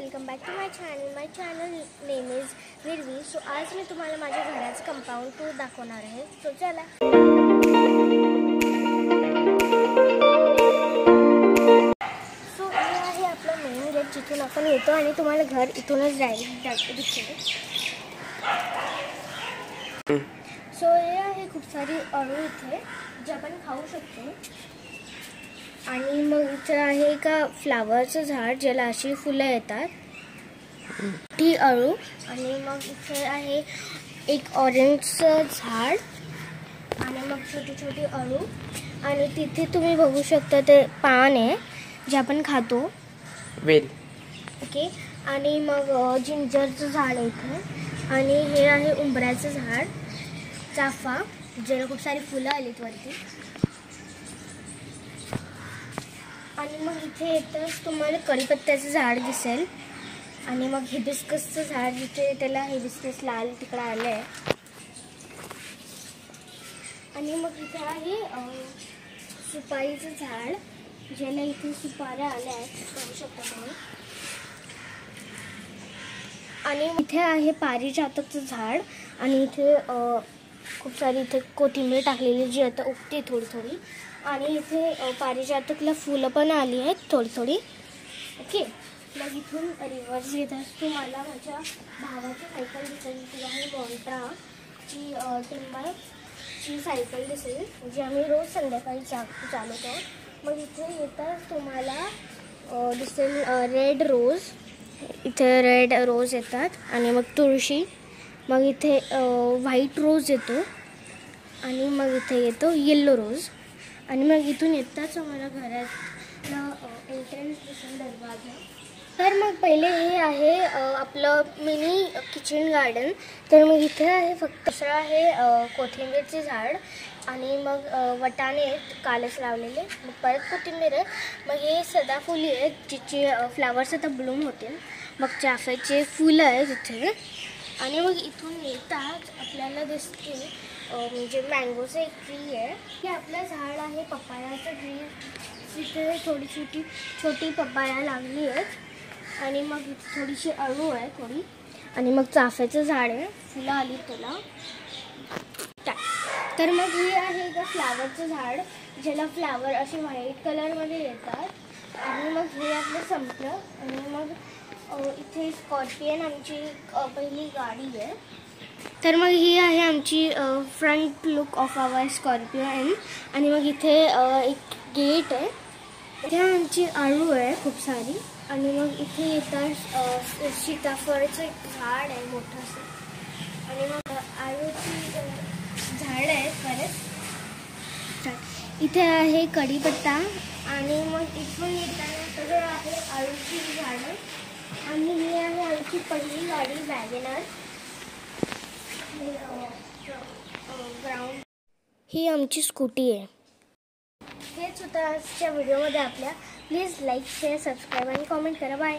Welcome back to my channel name is Nirvi. So आज मी तुम्हाला माझ्या घराचं कंपाऊंड टूर दाखवणार आहे. सो चला. सो हे आहे आपलं मेन गेट, जिथून आपण येतो आणि तुम्हाला घर इथूनच डायरेक्ट दिसते. सो हे आहे खूप सारी अळू इथे जे आपण खाऊ शकतो. आणि मग इथे आहे का फ्लावरचं झाड ज्याला अशी फुलं येतात, ती अळू. आणि मग इथे आहे एक ऑरेंजचं झाड आणि मग छोटी छोटी अळू. आणि तिथे तुम्ही बघू शकता ते पान आहे जे आपण खातो, वेल. ओके. आणि मग जिंजरचं झाड आहे इथे. आणि हे आहे उंबऱ्याचं झाड, चाफा, ज्याला खूप सारी फुलं आलीत वरती. आणि मग इथे येताच तुम्हाला कढीपत्त्याचं झाड दिसेल. आणि मग हिबिस्कसचं झाड, जिथे त्याला हिबिस्कस लाल तिकडं आलं आहे. आणि मग इथे आहे सुपारीचं झाड, ज्याला इथे सुपाऱ्या आल्या आहेत, पाहू शकता तुम्ही. आणि इथे आहे पारिजातकचं झाड. आणि इथे खूप सारी इथे कोथिंबीर टाकलेली जी आता उगते थोडी थोडी. आणि इथे पारिजातकला फुलं पण आली आहेत थोडी थोडी, ओके. मग इथून रिव्हर्स येतात तुम्हाला माझ्या भावाची सायकल दिसेल. तिला आहे बॉन्ट्राची टिंबाची सायकल दिसेल, जी आम्ही रोज संध्याकाळी चालवतो. मग इथे येतात तुम्हाला दिसेल रेड रोज. इथे रेड रोज येतात. आणि मग तुळशी. मग इथे व्हाईट रोज येतो. आणि मग इथे येतो येल्लो रोज. आणि मग इथून येताच आम्हाला घरातला एंट्रन्स दिसेल, दरवाजा. तर मग पहिले हे आहे आपलं मिनी किचन गार्डन. तर मग इथे आहे फक्त दुसरं आहे कोथिंबीरचे झाड. आणि मग वटाणे आहेत कालच लावलेले. मग परत कोथिंबीर आहे. मग हे सदाफुली आहेत जिचे फ्लावर्स आता ब्लूम होतील. मग चाफ्याचे फुलं आहेत इथे. आणि मग इथून येतात आपल्याला दिसते म्हणजे मँगोचं एक ट्री आहे. हे आपलं झाड आहे पपायाचं ट्री. तिथे थोडी छोटी पपाया लागली आहेत. आणि मग इथे थोडीशी अळू आहे थोडी. आणि मग चाफ्याचं झाड आहे, फुलं आली त्याला. तर मग हे आहे का फ्लावरचं झाड, ज्याला फ्लावर असे व्हाईट कलरमध्ये येतात. आणि मग हे आपलं संपलं. आणि मग इथे स्कॉर्पियन आमची पहिली गाडी आहे. तर मग ही आहे आमची front look of our Scorpion. आणि मग इथे एक गेट आहे. इथे आमची आळू आहे खूप सारी. आणि मग इथे येतात सीताफळचं एक झाड आहे मोठं असं. आणि मग आळूची झाड आहे परत. इथे आहे कढीपत्ता. आणि मग इथून येताना सगळं आहे आळूची झाडं. आणि ही आहे आमची पहिली गाडी वॅगनर. ग्राउंड ही आमची स्कूटी आहे. हेच होतं आजच्या व्हिडिओमध्ये आपल्या. प्लीज लाईक, शेअर, सबस्क्राईब आणि कॉमेंट करा. बाय.